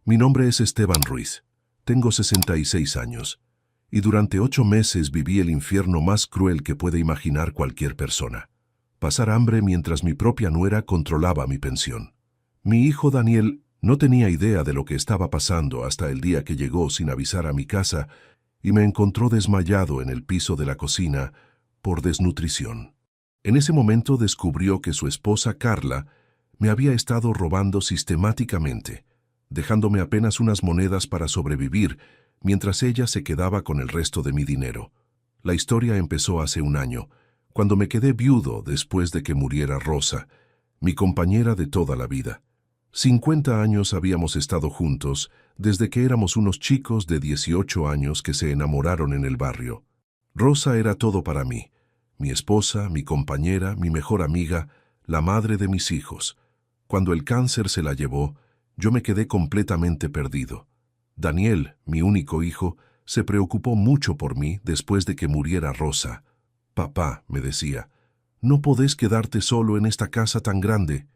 Mi nombre es Esteban Ruiz. Tengo 66 años. Y durante 8 meses viví el infierno más cruel que puede imaginar cualquier persona. Pasar hambre mientras mi propia nuera controlaba mi pensión. Mi hijo Daniel no tenía idea de lo que estaba pasando hasta el día que llegó sin avisar a mi casa y me encontró desmayado en el piso de la cocina por desnutrición. En ese momento descubrió que su esposa Carla me había estado robando sistemáticamente, dejándome apenas unas monedas para sobrevivir, mientras ella se quedaba con el resto de mi dinero. La historia empezó hace un año, cuando me quedé viudo después de que muriera Rosa, mi compañera de toda la vida. 50 años habíamos estado juntos, desde que éramos unos chicos de 18 años que se enamoraron en el barrio. Rosa era todo para mí, mi esposa, mi compañera, mi mejor amiga, la madre de mis hijos. Cuando el cáncer se la llevó, yo me quedé completamente perdido. Daniel, mi único hijo, se preocupó mucho por mí después de que muriera Rosa. «Papá», me decía, «no podés quedarte solo en esta casa tan grande.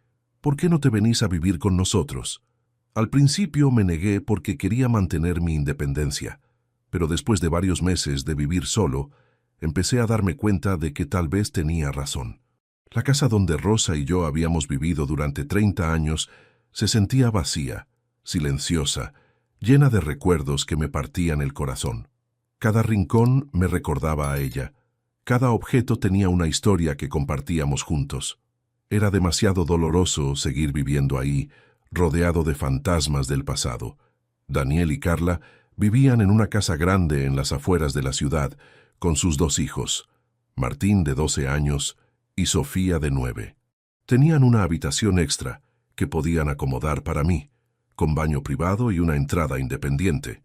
¿Por qué no te venís a vivir con nosotros?» Al principio me negué porque quería mantener mi independencia, pero después de varios meses de vivir solo, empecé a darme cuenta de que tal vez tenía razón. La casa donde Rosa y yo habíamos vivido durante 30 años se sentía vacía, silenciosa, llena de recuerdos que me partían el corazón. Cada rincón me recordaba a ella. Cada objeto tenía una historia que compartíamos juntos. Era demasiado doloroso seguir viviendo ahí, rodeado de fantasmas del pasado. Daniel y Carla vivían en una casa grande en las afueras de la ciudad, con sus 2 hijos, Martín de 12 años y Sofía de 9. Tenían una habitación extra que podían acomodar para mí, con baño privado y una entrada independiente.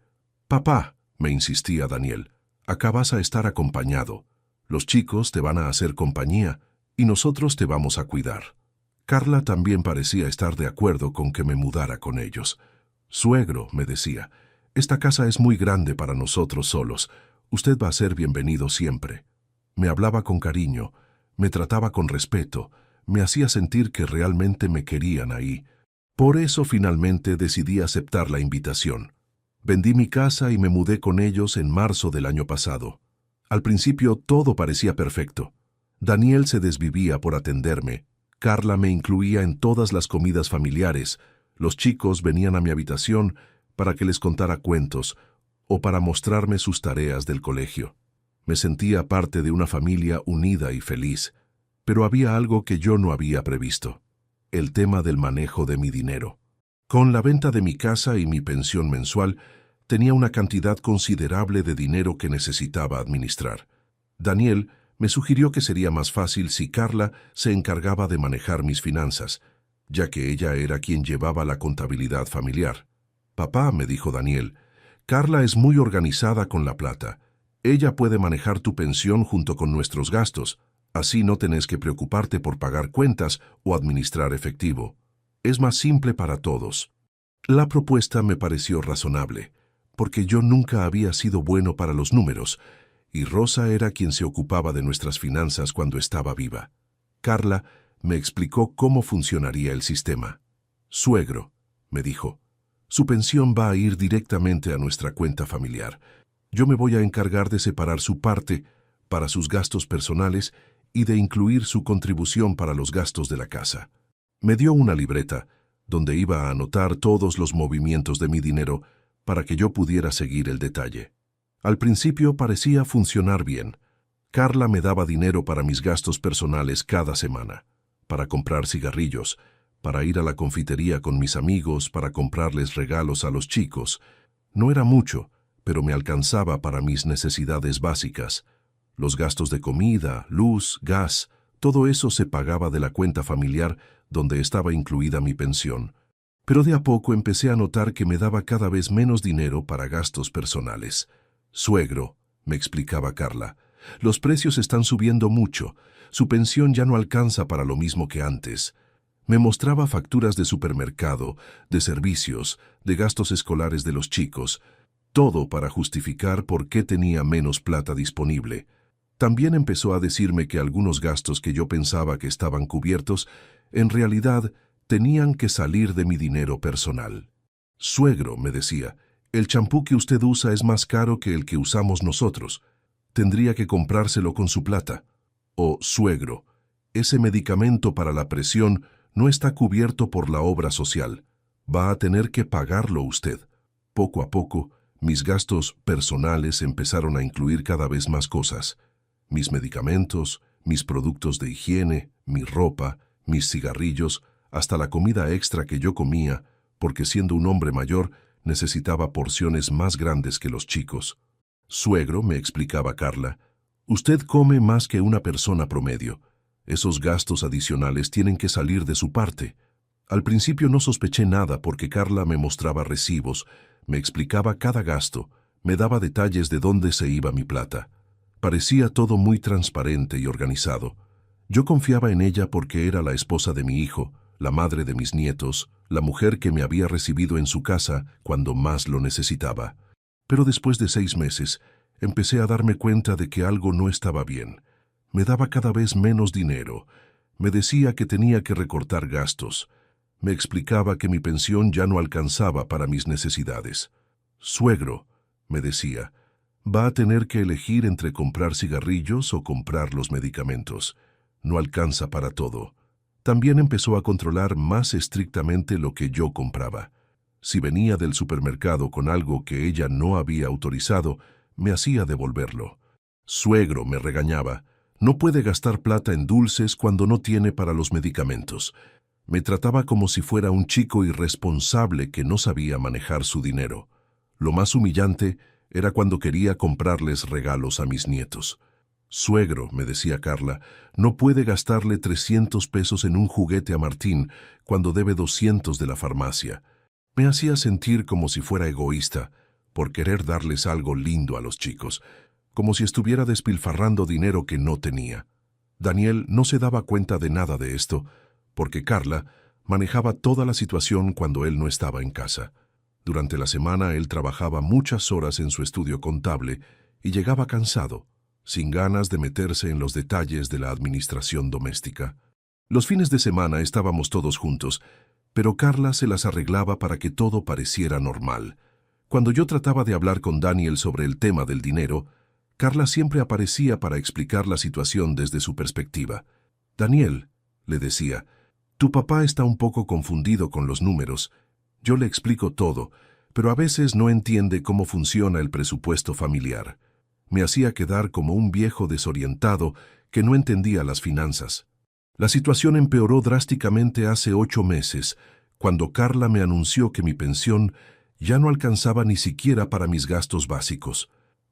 «Papá», me insistía Daniel, «acá vas a estar acompañado. Los chicos te van a hacer compañía y nosotros te vamos a cuidar». Carla también parecía estar de acuerdo con que me mudara con ellos. «Suegro», me decía, «esta casa es muy grande para nosotros solos. Usted va a ser bienvenido siempre». Me hablaba con cariño, me trataba con respeto, me hacía sentir que realmente me querían ahí. Por eso finalmente decidí aceptar la invitación. Vendí mi casa y me mudé con ellos en marzo del año pasado. Al principio todo parecía perfecto. Daniel se desvivía por atenderme. Carla me incluía en todas las comidas familiares. Los chicos venían a mi habitación para que les contara cuentos o para mostrarme sus tareas del colegio. Me sentía parte de una familia unida y feliz, pero había algo que yo no había previsto: el tema del manejo de mi dinero. Con la venta de mi casa y mi pensión mensual, tenía una cantidad considerable de dinero que necesitaba administrar. Daniel me sugirió que sería más fácil si Carla se encargaba de manejar mis finanzas, ya que ella era quien llevaba la contabilidad familiar. «Papá», me dijo Daniel, «Carla es muy organizada con la plata. Ella puede manejar tu pensión junto con nuestros gastos. Así no tenés que preocuparte por pagar cuentas o administrar efectivo. Es más simple para todos». La propuesta me pareció razonable, porque yo nunca había sido bueno para los números, y Rosa era quien se ocupaba de nuestras finanzas cuando estaba viva. Carla me explicó cómo funcionaría el sistema. «Suegro», me dijo, «su pensión va a ir directamente a nuestra cuenta familiar. Yo me voy a encargar de separar su parte para sus gastos personales y de incluir su contribución para los gastos de la casa». Me dio una libreta donde iba a anotar todos los movimientos de mi dinero para que yo pudiera seguir el detalle. Al principio parecía funcionar bien. Carla me daba dinero para mis gastos personales cada semana, para comprar cigarrillos, para ir a la confitería con mis amigos, para comprarles regalos a los chicos. No era mucho, pero me alcanzaba para mis necesidades básicas. Los gastos de comida, luz, gas, todo eso se pagaba de la cuenta familiar donde estaba incluida mi pensión. Pero de a poco empecé a notar que me daba cada vez menos dinero para gastos personales. «Suegro», me explicaba Carla, «los precios están subiendo mucho. Su pensión ya no alcanza para lo mismo que antes». Me mostraba facturas de supermercado, de servicios, de gastos escolares de los chicos, todo para justificar por qué tenía menos plata disponible. También empezó a decirme que algunos gastos que yo pensaba que estaban cubiertos, en realidad tenían que salir de mi dinero personal. Suegro, me decía, el champú que usted usa es más caro que el que usamos nosotros. Tendría que comprárselo con su plata. O, suegro, ese medicamento para la presión no está cubierto por la obra social. Va a tener que pagarlo usted. Poco a poco, mis gastos personales empezaron a incluir cada vez más cosas. Mis medicamentos, mis productos de higiene, mi ropa, mis cigarrillos, hasta la comida extra que yo comía, porque siendo un hombre mayor necesitaba porciones más grandes que los chicos. Suegro, me explicaba Carla, usted come más que una persona promedio. Esos gastos adicionales tienen que salir de su parte. Al principio no sospeché nada porque Carla me mostraba recibos, me explicaba cada gasto, me daba detalles de dónde se iba mi plata. Parecía todo muy transparente y organizado. Yo confiaba en ella porque era la esposa de mi hijo, la madre de mis nietos, la mujer que me había recibido en su casa cuando más lo necesitaba. Pero después de 6 meses, empecé a darme cuenta de que algo no estaba bien. Me daba cada vez menos dinero. Me decía que tenía que recortar gastos. Me explicaba que mi pensión ya no alcanzaba para mis necesidades. Suegro, me decía, va a tener que elegir entre comprar cigarrillos o comprar los medicamentos. No alcanza para todo. También empezó a controlar más estrictamente lo que yo compraba. Si venía del supermercado con algo que ella no había autorizado, me hacía devolverlo. Suegro, me regañaba, no puede gastar plata en dulces cuando no tiene para los medicamentos. Me trataba como si fuera un chico irresponsable que no sabía manejar su dinero. Lo más humillante era cuando quería comprarles regalos a mis nietos. Suegro, me decía Carla, no puede gastarle 300 pesos en un juguete a Martín cuando debe 200 de la farmacia. Me hacía sentir como si fuera egoísta, por querer darles algo lindo a los chicos, como si estuviera despilfarrando dinero que no tenía. Daniel no se daba cuenta de nada de esto, porque Carla manejaba toda la situación cuando él no estaba en casa. Durante la semana él trabajaba muchas horas en su estudio contable y llegaba cansado, sin ganas de meterse en los detalles de la administración doméstica. Los fines de semana estábamos todos juntos, pero Carla se las arreglaba para que todo pareciera normal. Cuando yo trataba de hablar con Daniel sobre el tema del dinero, Carla siempre aparecía para explicar la situación desde su perspectiva. Daniel, le decía, tu papá está un poco confundido con los números. Yo le explico todo, pero a veces no entiende cómo funciona el presupuesto familiar. Me hacía quedar como un viejo desorientado que no entendía las finanzas. La situación empeoró drásticamente hace 8 meses, cuando Carla me anunció que mi pensión ya no alcanzaba ni siquiera para mis gastos básicos.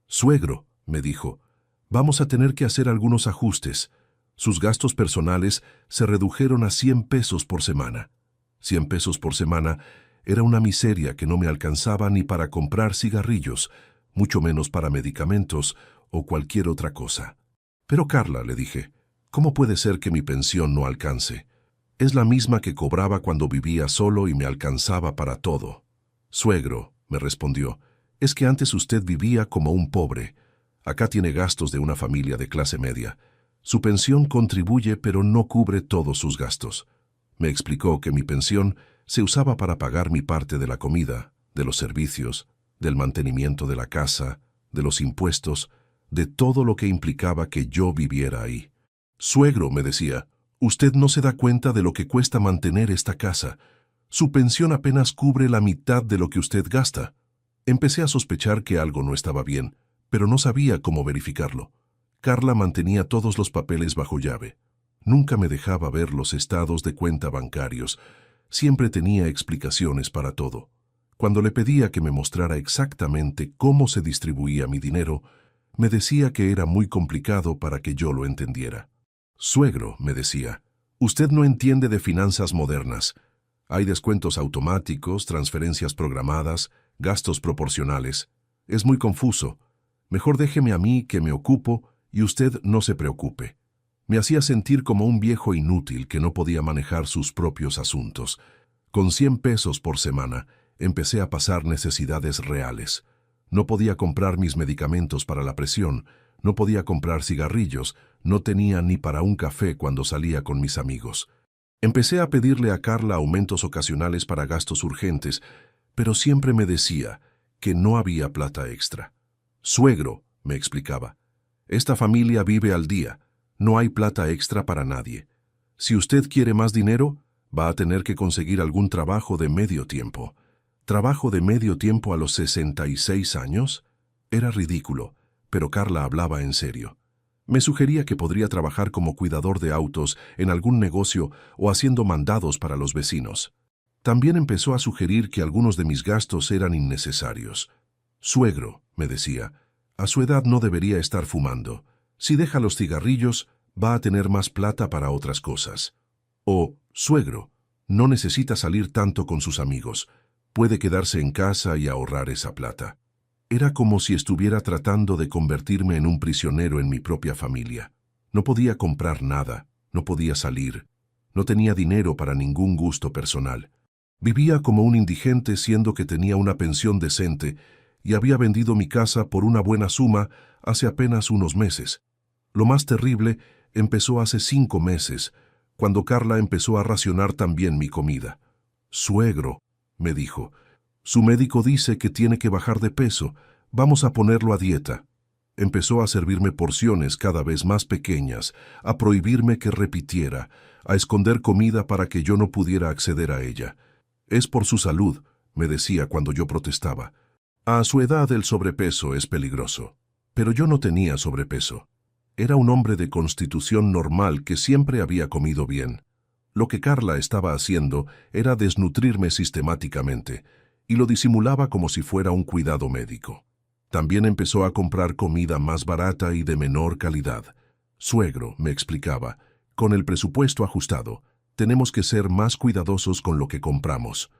Suegro, me dijo, vamos a tener que hacer algunos ajustes. Sus gastos personales se redujeron a 100 pesos por semana. 100 pesos por semana era una miseria que no me alcanzaba ni para comprar cigarrillos, mucho menos para medicamentos o cualquier otra cosa. Pero Carla, le dije, ¿cómo puede ser que mi pensión no alcance? Es la misma que cobraba cuando vivía solo y me alcanzaba para todo. Suegro, me respondió, es que antes usted vivía como un pobre. Acá tiene gastos de una familia de clase media. Su pensión contribuye pero no cubre todos sus gastos. Me explicó que mi pensión se usaba para pagar mi parte de la comida, de los servicios, del mantenimiento de la casa, de los impuestos, de todo lo que implicaba que yo viviera ahí. Suegro, me decía, usted no se da cuenta de lo que cuesta mantener esta casa. Su pensión apenas cubre la mitad de lo que usted gasta. Empecé a sospechar que algo no estaba bien, pero no sabía cómo verificarlo. Carla mantenía todos los papeles bajo llave. Nunca me dejaba ver los estados de cuenta bancarios. Siempre tenía explicaciones para todo. Cuando le pedía que me mostrara exactamente cómo se distribuía mi dinero, me decía que era muy complicado para que yo lo entendiera. Suegro, me decía, usted no entiende de finanzas modernas. Hay descuentos automáticos, transferencias programadas, gastos proporcionales. Es muy confuso. Mejor déjeme a mí que me ocupo y usted no se preocupe. Me hacía sentir como un viejo inútil que no podía manejar sus propios asuntos. Con 100 pesos por semana, empecé a pasar necesidades reales. No podía comprar mis medicamentos para la presión, no podía comprar cigarrillos, no tenía ni para un café cuando salía con mis amigos. Empecé a pedirle a Carla aumentos ocasionales para gastos urgentes, pero siempre me decía que no había plata extra. Suegro, me explicaba, esta familia vive al día, no hay plata extra para nadie. Si usted quiere más dinero, va a tener que conseguir algún trabajo de medio tiempo. ¿Trabajo de medio tiempo a los 66 años? Era ridículo, pero Carla hablaba en serio. Me sugería que podría trabajar como cuidador de autos en algún negocio o haciendo mandados para los vecinos. También empezó a sugerir que algunos de mis gastos eran innecesarios. Suegro, me decía, a su edad no debería estar fumando. Si deja los cigarrillos, va a tener más plata para otras cosas. O, suegro, no necesita salir tanto con sus amigos. Puede quedarse en casa y ahorrar esa plata. Era como si estuviera tratando de convertirme en un prisionero en mi propia familia. No podía comprar nada, no podía salir, no tenía dinero para ningún gusto personal. Vivía como un indigente siendo que tenía una pensión decente y había vendido mi casa por una buena suma hace apenas unos meses. Lo más terrible empezó hace 5 meses, cuando Carla empezó a racionar también mi comida. Suegro, me dijo, su médico dice que tiene que bajar de peso, vamos a ponerlo a dieta. Empezó a servirme porciones cada vez más pequeñas, a prohibirme que repitiera, a esconder comida para que yo no pudiera acceder a ella. Es por su salud, me decía cuando yo protestaba. A su edad el sobrepeso es peligroso. Pero yo no tenía sobrepeso. Era un hombre de constitución normal que siempre había comido bien. Lo que Carla estaba haciendo era desnutrirme sistemáticamente, y lo disimulaba como si fuera un cuidado médico. También empezó a comprar comida más barata y de menor calidad. Suegro, me explicaba, con el presupuesto ajustado, tenemos que ser más cuidadosos con lo que compramos.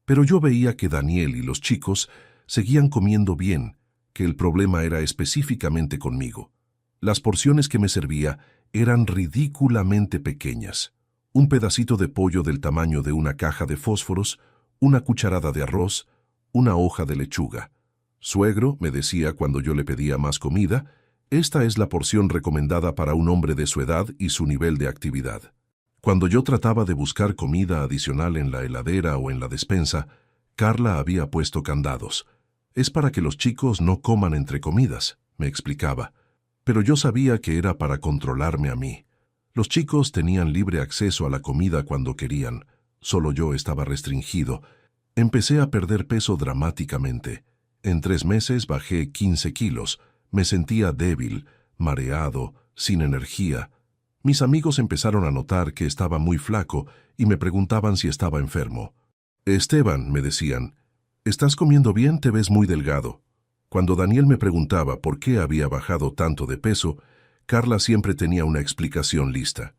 Pero yo veía que Daniel y los chicos seguían comiendo bien, que el problema era específicamente conmigo. Las porciones que me servía eran ridículamente pequeñas. Un pedacito de pollo del tamaño de una caja de fósforos, una cucharada de arroz, una hoja de lechuga. Suegro, me decía cuando yo le pedía más comida, esta es la porción recomendada para un hombre de su edad y su nivel de actividad. Cuando yo trataba de buscar comida adicional en la heladera o en la despensa, Carla había puesto candados. Es para que los chicos no coman entre comidas, me explicaba. Pero yo sabía que era para controlarme a mí. Los chicos tenían libre acceso a la comida cuando querían. Solo yo estaba restringido. Empecé a perder peso dramáticamente. En 3 meses bajé 15 kilos. Me sentía débil, mareado, sin energía. Mis amigos empezaron a notar que estaba muy flaco y me preguntaban si estaba enfermo. Esteban, me decían, ¿estás comiendo bien? Te ves muy delgado. Cuando Daniel me preguntaba por qué había bajado tanto de peso, Carla siempre tenía una explicación lista.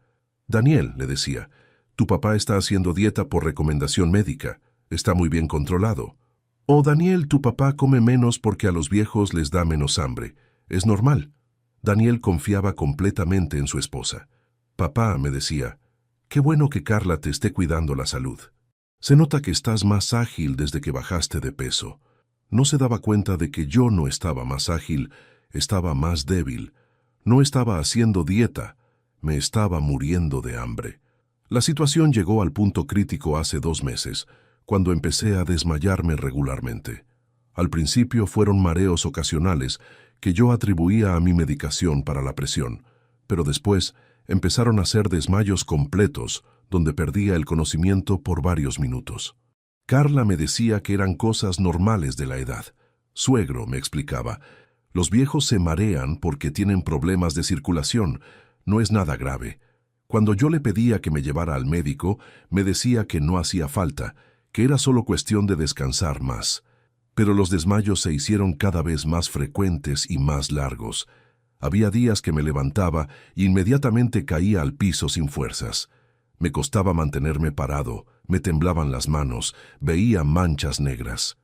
Daniel, le decía, tu papá está haciendo dieta por recomendación médica. Está muy bien controlado. O Daniel, tu papá come menos porque a los viejos les da menos hambre. Es normal. Daniel confiaba completamente en su esposa. Papá, me decía, qué bueno que Carla te esté cuidando la salud. Se nota que estás más ágil desde que bajaste de peso. No se daba cuenta de que yo no estaba más ágil, estaba más débil. No estaba haciendo dieta, me estaba muriendo de hambre. La situación llegó al punto crítico hace 2 meses, cuando empecé a desmayarme regularmente. Al principio fueron mareos ocasionales que yo atribuía a mi medicación para la presión, pero después empezaron a ser desmayos completos, donde perdía el conocimiento por varios minutos. Carla me decía que eran cosas normales de la edad. Suegro, me explicaba, los viejos se marean porque tienen problemas de circulación, no es nada grave. Cuando yo le pedía que me llevara al médico, me decía que no hacía falta, que era solo cuestión de descansar más. Pero los desmayos se hicieron cada vez más frecuentes y más largos. Había días que me levantaba e inmediatamente caía al piso sin fuerzas. Me costaba mantenerme parado, me temblaban las manos, veía manchas negras.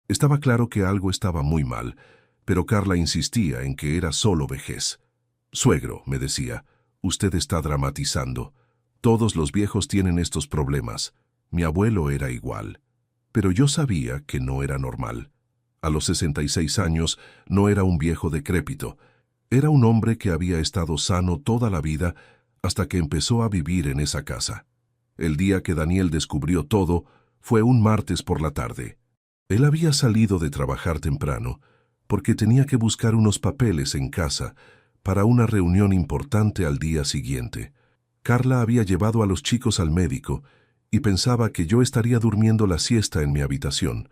Estaba claro que algo estaba muy mal, pero Carla insistía en que era solo vejez. Suegro, me decía, usted está dramatizando. Todos los viejos tienen estos problemas. Mi abuelo era igual. Pero yo sabía que no era normal. A los 66 años no era un viejo decrépito. Era un hombre que había estado sano toda la vida hasta que empezó a vivir en esa casa. El día que Daniel descubrió todo fue un martes por la tarde. Él había salido de trabajar temprano porque tenía que buscar unos papeles en casa para una reunión importante al día siguiente. Carla había llevado a los chicos al médico y pensaba que yo estaría durmiendo la siesta en mi habitación,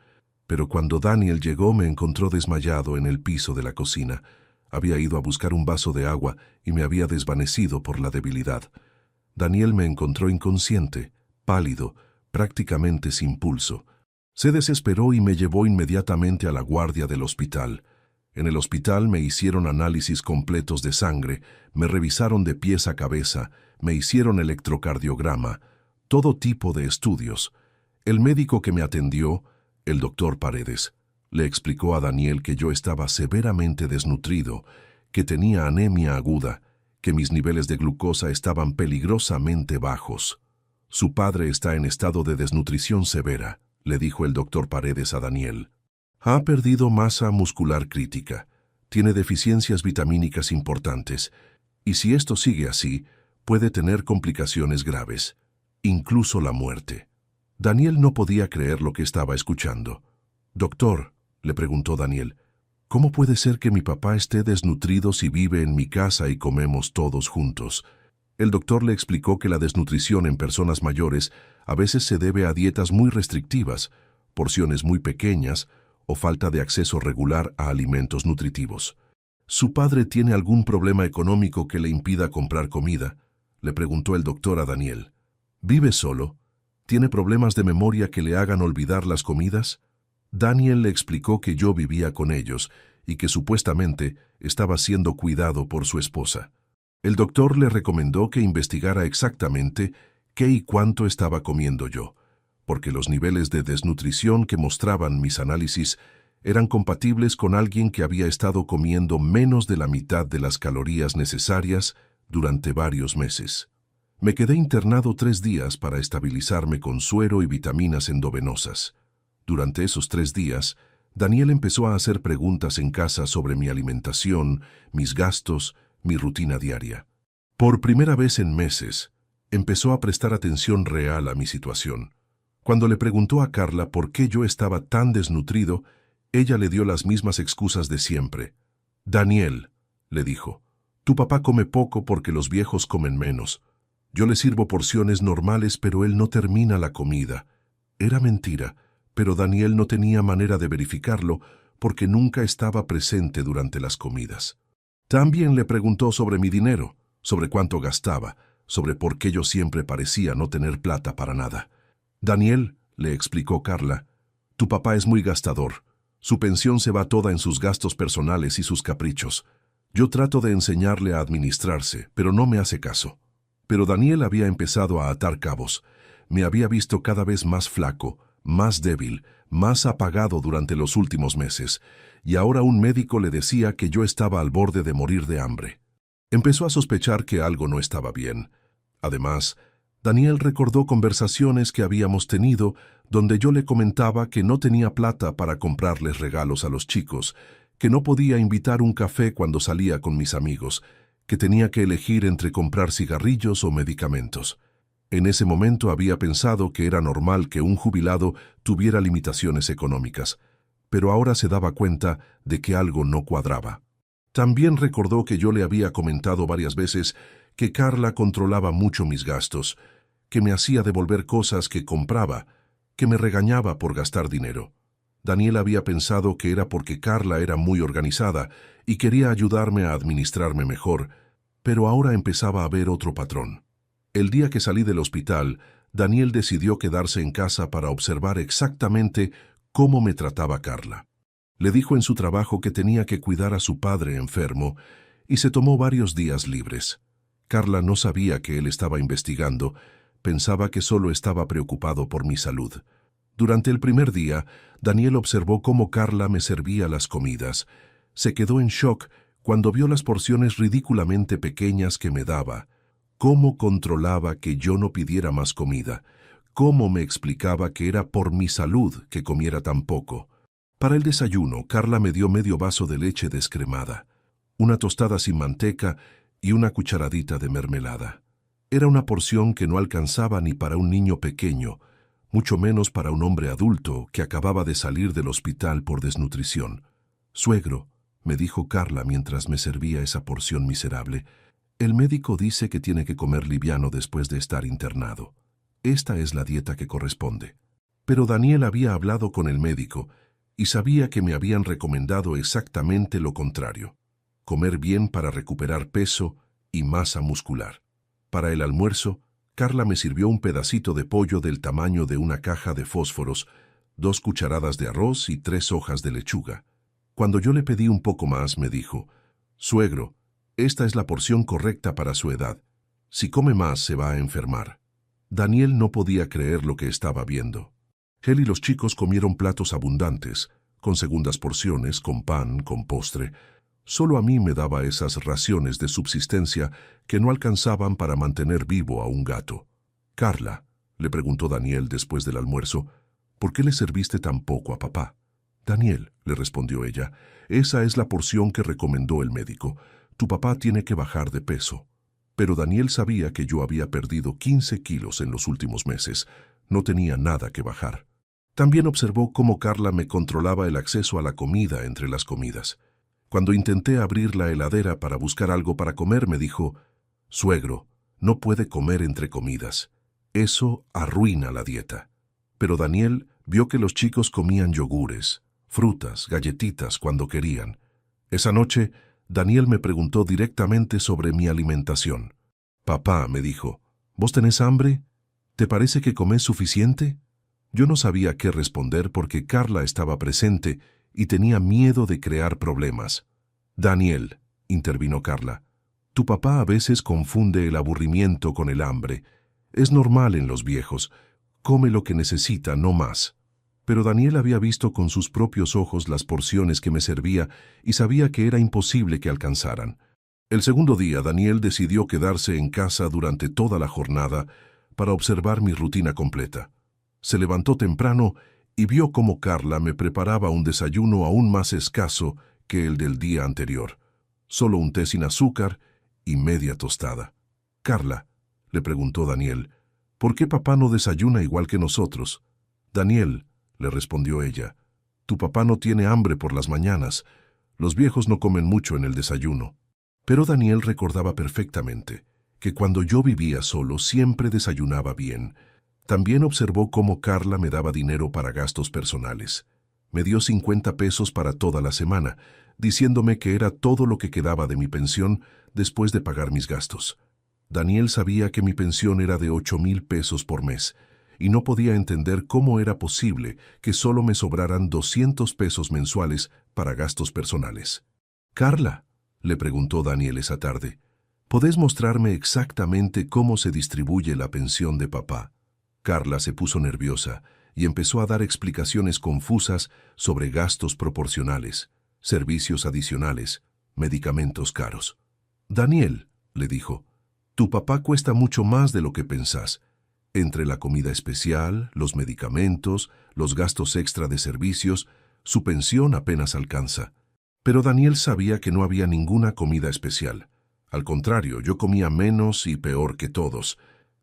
pero cuando Daniel llegó me encontró desmayado en el piso de la cocina. Había ido a buscar un vaso de agua y me había desvanecido por la debilidad. Daniel me encontró inconsciente, pálido, prácticamente sin pulso. Se desesperó y me llevó inmediatamente a la guardia del hospital. En el hospital me hicieron análisis completos de sangre, me revisaron de pies a cabeza, me hicieron electrocardiograma, todo tipo de estudios. El médico que me atendió, el doctor Paredes, le explicó a Daniel que yo estaba severamente desnutrido, que tenía anemia aguda, que mis niveles de glucosa estaban peligrosamente bajos. Su padre está en estado de desnutrición severa, le dijo el doctor Paredes a Daniel. Ha perdido masa muscular crítica, tiene deficiencias vitamínicas importantes, y si esto sigue así, puede tener complicaciones graves, incluso la muerte. Daniel no podía creer lo que estaba escuchando. «Doctor», le preguntó Daniel, «¿cómo puede ser que mi papá esté desnutrido si vive en mi casa y comemos todos juntos?» El doctor le explicó que la desnutrición en personas mayores a veces se debe a dietas muy restrictivas, porciones muy pequeñas o falta de acceso regular a alimentos nutritivos. «¿Su padre tiene algún problema económico que le impida comprar comida?», le preguntó el doctor a Daniel. «¿Vive solo? ¿Tiene problemas de memoria que le hagan olvidar las comidas?». Daniel le explicó que yo vivía con ellos y que supuestamente estaba siendo cuidado por su esposa. El doctor le recomendó que investigara exactamente qué y cuánto estaba comiendo yo, porque los niveles de desnutrición que mostraban mis análisis eran compatibles con alguien que había estado comiendo menos de la mitad de las calorías necesarias durante varios meses. Me quedé internado 3 días para estabilizarme con suero y vitaminas endovenosas. Durante esos 3 días, Daniel empezó a hacer preguntas en casa sobre mi alimentación, mis gastos, mi rutina diaria. Por primera vez en meses, empezó a prestar atención real a mi situación. Cuando le preguntó a Carla por qué yo estaba tan desnutrido, ella le dio las mismas excusas de siempre. «Daniel», le dijo, «tu papá come poco porque los viejos comen menos. Yo le sirvo porciones normales, pero él no termina la comida». Era mentira, pero Daniel no tenía manera de verificarlo porque nunca estaba presente durante las comidas. También le preguntó sobre mi dinero, sobre cuánto gastaba, sobre por qué yo siempre parecía no tener plata para nada. «Daniel», le explicó Carla, «tu papá es muy gastador. Su pensión se va toda en sus gastos personales y sus caprichos. Yo trato de enseñarle a administrarse, pero no me hace caso». Pero Daniel había empezado a atar cabos. Me había visto cada vez más flaco, más débil, más apagado durante los últimos meses, y ahora un médico le decía que yo estaba al borde de morir de hambre. Empezó a sospechar que algo no estaba bien. Además, Daniel recordó conversaciones que habíamos tenido donde yo le comentaba que no tenía plata para comprarles regalos a los chicos, que no podía invitar un café cuando salía con mis amigos, que tenía que elegir entre comprar cigarrillos o medicamentos. En ese momento había pensado que era normal que un jubilado tuviera limitaciones económicas, pero ahora se daba cuenta de que algo no cuadraba. También recordó que yo le había comentado varias veces que Carla controlaba mucho mis gastos, que me hacía devolver cosas que compraba, que me regañaba por gastar dinero. Daniel había pensado que era porque Carla era muy organizada y quería ayudarme a administrarme mejor, pero ahora empezaba a ver otro patrón. El día que salí del hospital, Daniel decidió quedarse en casa para observar exactamente cómo me trataba Carla. Le dijo en su trabajo que tenía que cuidar a su padre enfermo y se tomó varios días libres. Carla no sabía que él estaba investigando, pensaba que solo estaba preocupado por mi salud. Durante el primer día, Daniel observó cómo Carla me servía las comidas. Se quedó en shock cuando vio las porciones ridículamente pequeñas que me daba. Cómo controlaba que yo no pidiera más comida. Cómo me explicaba que era por mi salud que comiera tan poco. Para el desayuno, Carla me dio medio vaso de leche descremada, una tostada sin manteca y una cucharadita de mermelada. Era una porción que no alcanzaba ni para un niño pequeño, mucho menos para un hombre adulto que acababa de salir del hospital por desnutrición. «Suegro», me dijo Carla mientras me servía esa porción miserable, «el médico dice que tiene que comer liviano después de estar internado. Esta es la dieta que corresponde». Pero Daniel había hablado con el médico y sabía que me habían recomendado exactamente lo contrario: comer bien para recuperar peso y masa muscular. Para el almuerzo, Carla me sirvió un pedacito de pollo del tamaño de una caja de fósforos, 2 cucharadas de arroz y 3 hojas de lechuga. Cuando yo le pedí un poco más, me dijo: «Suegro, esta es la porción correcta para su edad. Si come más, se va a enfermar». Daniel no podía creer lo que estaba viendo. Él y los chicos comieron platos abundantes, con segundas porciones, con pan, con postre. Solo a mí me daba esas raciones de subsistencia que no alcanzaban para mantener vivo a un gato. «Carla», le preguntó Daniel después del almuerzo, «¿por qué le serviste tan poco a papá?» «Daniel», le respondió ella, «esa es la porción que recomendó el médico. Tu papá tiene que bajar de peso». Pero Daniel sabía que yo había perdido 15 kilos en los últimos meses. No tenía nada que bajar. También observó cómo Carla me controlaba el acceso a la comida entre las comidas. Cuando intenté abrir la heladera para buscar algo para comer, me dijo: «Suegro, no puede comer entre comidas. Eso arruina la dieta». Pero Daniel vio que los chicos comían yogures, frutas, galletitas cuando querían. Esa noche, Daniel me preguntó directamente sobre mi alimentación. «Papá», me dijo, «¿vos tenés hambre? ¿Te parece que comés suficiente?» Yo no sabía qué responder porque Carla estaba presente y tenía miedo de crear problemas. «Daniel», intervino Carla, «tu papá a veces confunde el aburrimiento con el hambre. Es normal en los viejos. Come lo que necesita, no más». Pero Daniel había visto con sus propios ojos las porciones que me servía y sabía que era imposible que alcanzaran. El segundo día, Daniel decidió quedarse en casa durante toda la jornada para observar mi rutina completa. Se levantó temprano y vio cómo Carla me preparaba un desayuno aún más escaso que el del día anterior. Solo un té sin azúcar y media tostada. «Carla», le preguntó Daniel, «¿por qué papá no desayuna igual que nosotros?» «Daniel», le respondió ella, «tu papá no tiene hambre por las mañanas. Los viejos no comen mucho en el desayuno». Pero Daniel recordaba perfectamente que cuando yo vivía solo siempre desayunaba bien. También observó cómo Carla me daba dinero para gastos personales. Me dio 50 pesos para toda la semana, diciéndome que era todo lo que quedaba de mi pensión después de pagar mis gastos. Daniel sabía que mi pensión era de 8,000 pesos por mes, y no podía entender cómo era posible que solo me sobraran 200 pesos mensuales para gastos personales. «Carla», le preguntó Daniel esa tarde, «¿podés mostrarme exactamente cómo se distribuye la pensión de papá?» Carla se puso nerviosa y empezó a dar explicaciones confusas sobre gastos proporcionales, servicios adicionales, medicamentos caros. «Daniel», le dijo, «tu papá cuesta mucho más de lo que pensás. Entre la comida especial, los medicamentos, los gastos extra de servicios, su pensión apenas alcanza». Pero Daniel sabía que no había ninguna comida especial. Al contrario, yo comía menos y peor que todos.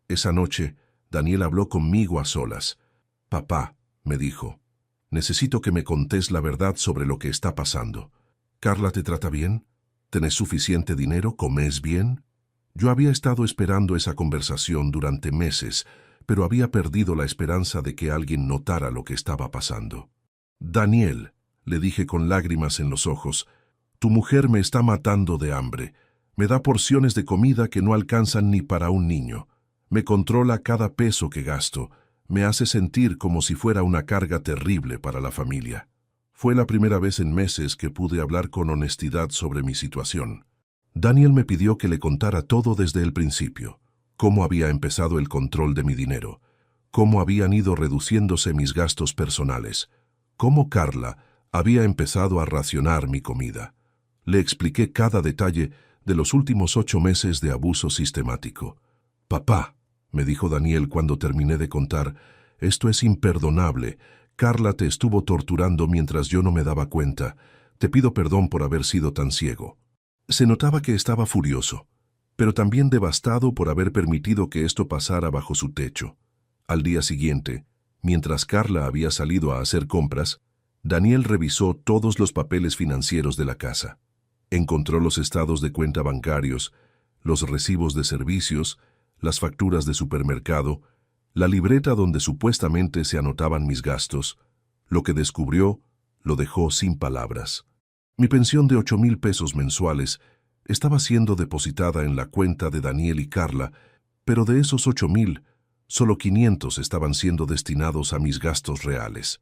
Esa noche, Daniel habló conmigo a solas. «Papá», me dijo, «necesito que me contés la verdad sobre lo que está pasando. ¿Carla te trata bien? ¿Tenés suficiente dinero? ¿Comés bien?» Yo había estado esperando esa conversación durante meses, pero había perdido la esperanza de que alguien notara lo que estaba pasando. «Daniel», le dije con lágrimas en los ojos, «tu mujer me está matando de hambre. Me da porciones de comida que no alcanzan ni para un niño. Me controla cada peso que gasto. Me hace sentir como si fuera una carga terrible para la familia». Fue la primera vez en meses que pude hablar con honestidad sobre mi situación. Daniel me pidió que le contara todo desde el principio, cómo había empezado el control de mi dinero, cómo habían ido reduciéndose mis gastos personales, cómo Carla había empezado a racionar mi comida. Le expliqué cada detalle de los últimos 8 meses de abuso sistemático. «Papá», me dijo Daniel cuando terminé de contar, «esto es imperdonable. Carla te estuvo torturando mientras yo no me daba cuenta. Te pido perdón por haber sido tan ciego». Se notaba que estaba furioso, pero también devastado por haber permitido que esto pasara bajo su techo. Al día siguiente, Mientras Carla había salido a hacer compras, Daniel revisó todos los papeles financieros de la casa. Encontró los estados de cuenta bancarios, los recibos de servicios, las facturas de supermercado, la libreta donde supuestamente se anotaban mis gastos. Lo que descubrió lo dejó sin palabras. Mi pensión de 8,000 pesos mensuales estaba siendo depositada en la cuenta de Daniel y Carla, pero de esos 8,000, solo 500 estaban siendo destinados a mis gastos reales.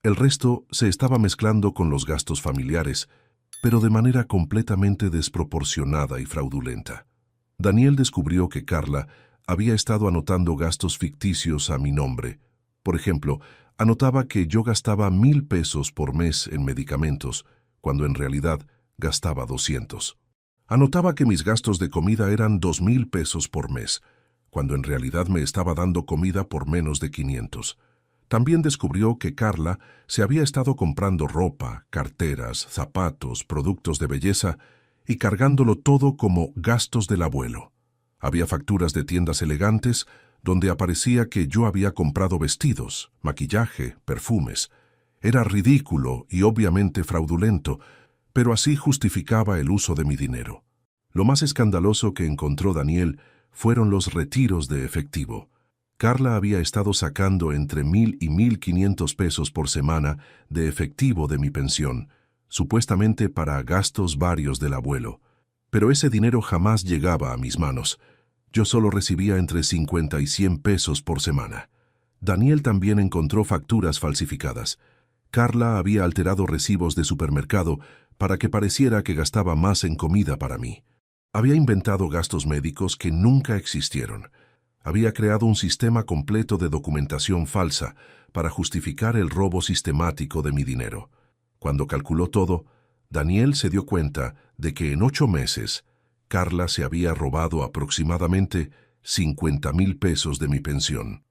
El resto se estaba mezclando con los gastos familiares, pero de manera completamente desproporcionada y fraudulenta. Daniel descubrió que Carla había estado anotando gastos ficticios a mi nombre. Por ejemplo, anotaba que yo gastaba 1,000 pesos por mes en medicamentos, cuando en realidad gastaba 200. Anotaba que mis gastos de comida eran 2,000 pesos por mes, cuando en realidad me estaba dando comida por menos de 500. También descubrió que Carla se había estado comprando ropa, carteras, zapatos, productos de belleza y cargándolo todo como gastos del abuelo. Había facturas de tiendas elegantes donde aparecía que yo había comprado vestidos, maquillaje, perfumes. Era ridículo y obviamente fraudulento, pero así justificaba el uso de mi dinero. Lo más escandaloso que encontró Daniel fueron los retiros de efectivo. Carla había estado sacando entre 1,000 y 1,500 pesos por semana de efectivo de mi pensión, supuestamente para gastos varios del abuelo. Pero ese dinero jamás llegaba a mis manos. Yo solo recibía entre 50 y 100 pesos por semana. Daniel también encontró facturas falsificadas. Carla había alterado recibos de supermercado para que pareciera que gastaba más en comida para mí. Había inventado gastos médicos que nunca existieron. Había creado un sistema completo de documentación falsa para justificar el robo sistemático de mi dinero. Cuando calculó todo, Daniel se dio cuenta de que en 8 meses, Carla se había robado aproximadamente 50,000 pesos de mi pensión.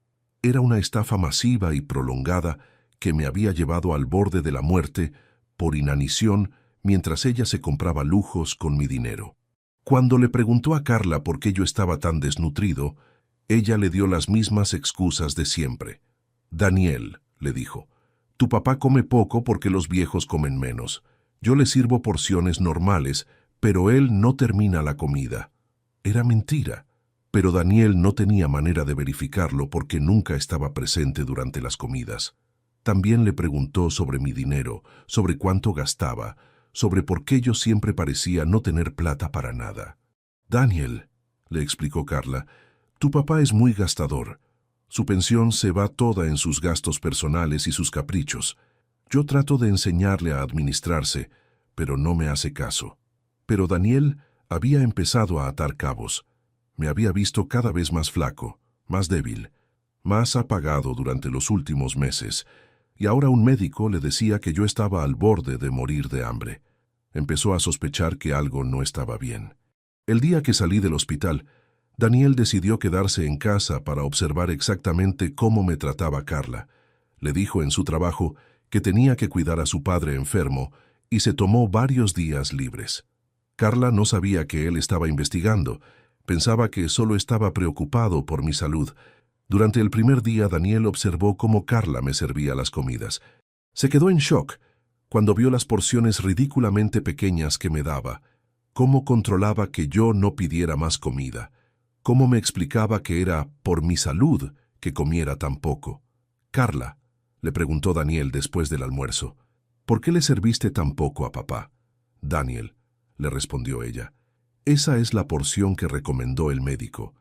Era una estafa masiva y prolongada que me había llevado al borde de la muerte por inanición mientras ella se compraba lujos con mi dinero. Cuando le preguntó a Carla por qué yo estaba tan desnutrido, ella le dio las mismas excusas de siempre. Daniel, le dijo, tu papá come poco porque los viejos comen menos. Yo le sirvo porciones normales, pero él no termina la comida. Era mentira, pero Daniel no tenía manera de verificarlo porque nunca estaba presente durante las comidas. También le preguntó sobre mi dinero, sobre cuánto gastaba, sobre por qué yo siempre parecía no tener plata para nada. Daniel, le explicó Carla, tu papá es muy gastador. Su pensión se va toda en sus gastos personales y sus caprichos. Yo trato de enseñarle a administrarse, pero no me hace caso. Pero Daniel había empezado a atar cabos. Me había visto cada vez más flaco, más débil, más apagado durante los últimos meses, y ahora un médico le decía que yo estaba al borde de morir de hambre. Empezó a sospechar que algo no estaba bien. El día que salí del hospital, Daniel decidió quedarse en casa para observar exactamente cómo me trataba Carla. Le dijo en su trabajo que tenía que cuidar a su padre enfermo y se tomó varios días libres. Carla no sabía que él estaba investigando. Pensaba que solo estaba preocupado por mi salud. Durante el primer día, Daniel observó cómo Carla me servía las comidas. Se quedó en shock cuando vio las porciones ridículamente pequeñas que me daba, cómo controlaba que yo no pidiera más comida, cómo me explicaba que era por mi salud que comiera tan poco. Carla, le preguntó Daniel después del almuerzo, ¿por qué le serviste tan poco a papá? Daniel, le respondió ella, esa es la porción que recomendó el médico.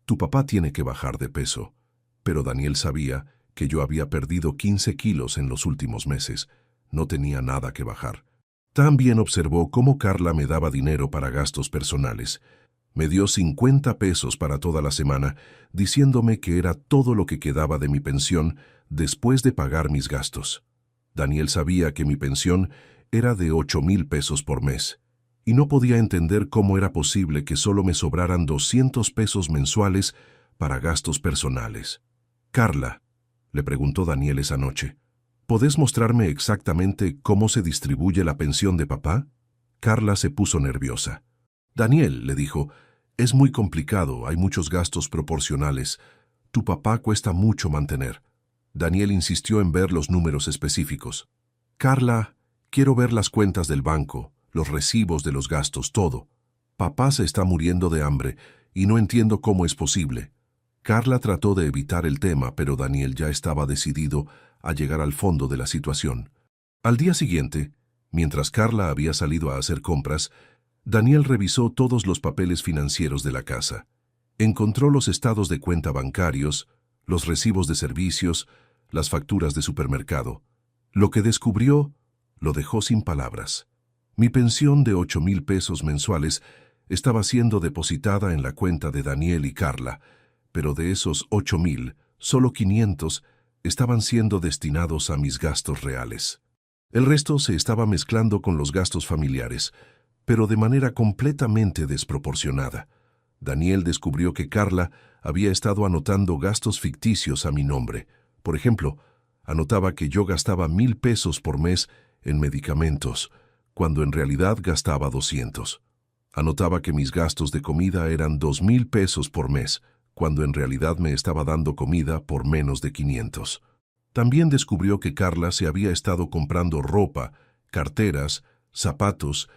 Tu papá tiene que bajar de peso. Pero Daniel sabía que yo había perdido 15 kilos en los últimos meses. No tenía nada que bajar. También observó cómo Carla me daba dinero para gastos personales. Me dio 50 pesos para toda la semana, diciéndome que era todo lo que quedaba de mi pensión después de pagar mis gastos. Daniel sabía que mi pensión era de 8,000 pesos por mes, y no podía entender cómo era posible que solo me sobraran 200 pesos mensuales para gastos personales. Carla, le preguntó Daniel esa noche, ¿podés mostrarme exactamente cómo se distribuye la pensión de papá? Carla se puso nerviosa. Daniel, le dijo, es muy complicado, hay muchos gastos proporcionales. Tu papá cuesta mucho mantener. Daniel insistió en ver los números específicos. Carla, quiero ver las cuentas del banco, los recibos de los gastos, todo. Papá se está muriendo de hambre y no entiendo cómo es posible. Carla trató de evitar el tema, pero Daniel ya estaba decidido a llegar al fondo de la situación. Al día siguiente, mientras Carla había salido a hacer compras, Daniel revisó todos los papeles financieros de la casa. Encontró los estados de cuenta bancarios, los recibos de servicios, las facturas de supermercado. Lo que descubrió lo dejó sin palabras. Mi pensión de 8,000 pesos mensuales estaba siendo depositada en la cuenta de Daniel y Carla, pero de esos 8,000, solo 500 estaban siendo destinados a mis gastos reales. El resto se estaba mezclando con los gastos familiares, pero de manera completamente desproporcionada. Daniel descubrió que Carla había estado anotando gastos ficticios a mi nombre. Por ejemplo, anotaba que yo gastaba 1,000 pesos por mes en medicamentos, cuando en realidad gastaba 200. Anotaba que mis gastos de comida eran 2,000 pesos por mes, cuando en realidad me estaba dando comida por menos de 500. También descubrió que Carla se había estado comprando ropa, carteras, zapatos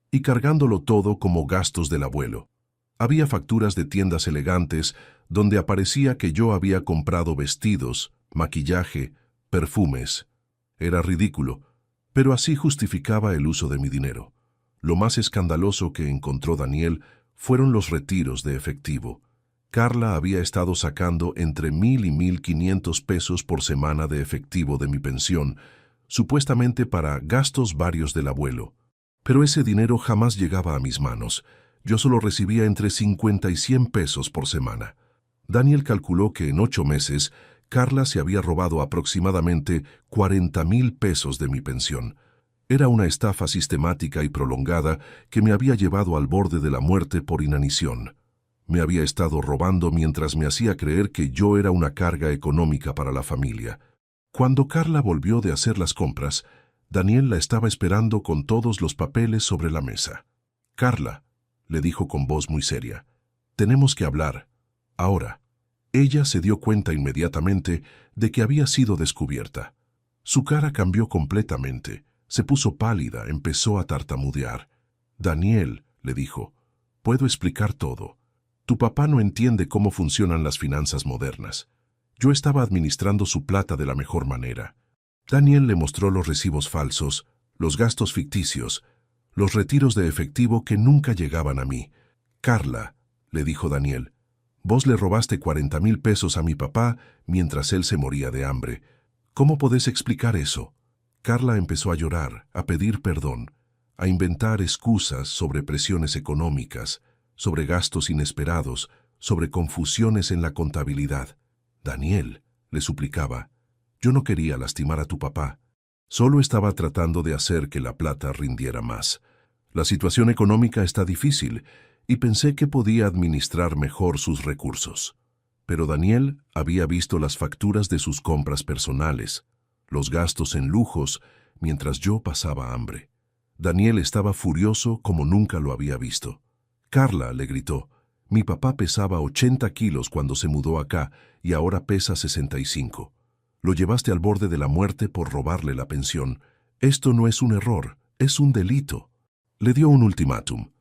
y cargándolo todo como gastos del abuelo. Había facturas de tiendas elegantes donde aparecía que yo había comprado vestidos, maquillaje, perfumes. Era ridículo, pero así justificaba el uso de mi dinero. Lo más escandaloso que encontró Daniel fueron los retiros de efectivo. Carla había estado sacando entre 1,000 y 1,500 pesos por semana de efectivo de mi pensión, supuestamente para gastos varios del abuelo. Pero ese dinero jamás llegaba a mis manos. Yo solo recibía entre 50 y 100 pesos por semana. Daniel calculó que en 8 meses, Carla se había robado aproximadamente 40,000 pesos de mi pensión. Era una estafa sistemática y prolongada que me había llevado al borde de la muerte por inanición. Me había estado robando mientras me hacía creer que yo era una carga económica para la familia. Cuando Carla volvió de hacer las compras, Daniel la estaba esperando con todos los papeles sobre la mesa. «Carla», le dijo con voz muy seria, «tenemos que hablar. Ahora». Ella se dio cuenta inmediatamente de que había sido descubierta. Su cara cambió completamente, se puso pálida, empezó a tartamudear. «Daniel», le dijo, «puedo explicar todo. Tu papá no entiende cómo funcionan las finanzas modernas. Yo estaba administrando su plata de la mejor manera». Daniel le mostró los recibos falsos, los gastos ficticios, los retiros de efectivo que nunca llegaban a mí. «Carla», le dijo Daniel, «vos le robaste 40,000 pesos a mi papá mientras él se moría de hambre. ¿Cómo podés explicar eso?» Carla empezó a llorar, a pedir perdón, a inventar excusas sobre presiones económicas, sobre gastos inesperados, sobre confusiones en la contabilidad. «Daniel», le suplicaba, «yo no quería lastimar a tu papá. Solo estaba tratando de hacer que la plata rindiera más. La situación económica está difícil y pensé que podía administrar mejor sus recursos». Pero Daniel había visto las facturas de sus compras personales, los gastos en lujos, mientras yo pasaba hambre. Daniel estaba furioso como nunca lo había visto. «Carla», le gritó, «mi papá pesaba 80 kilos cuando se mudó acá y ahora pesa 65. Lo llevaste al borde de la muerte por robarle la pensión. Esto no es un error, es un delito». Le dio un ultimátum.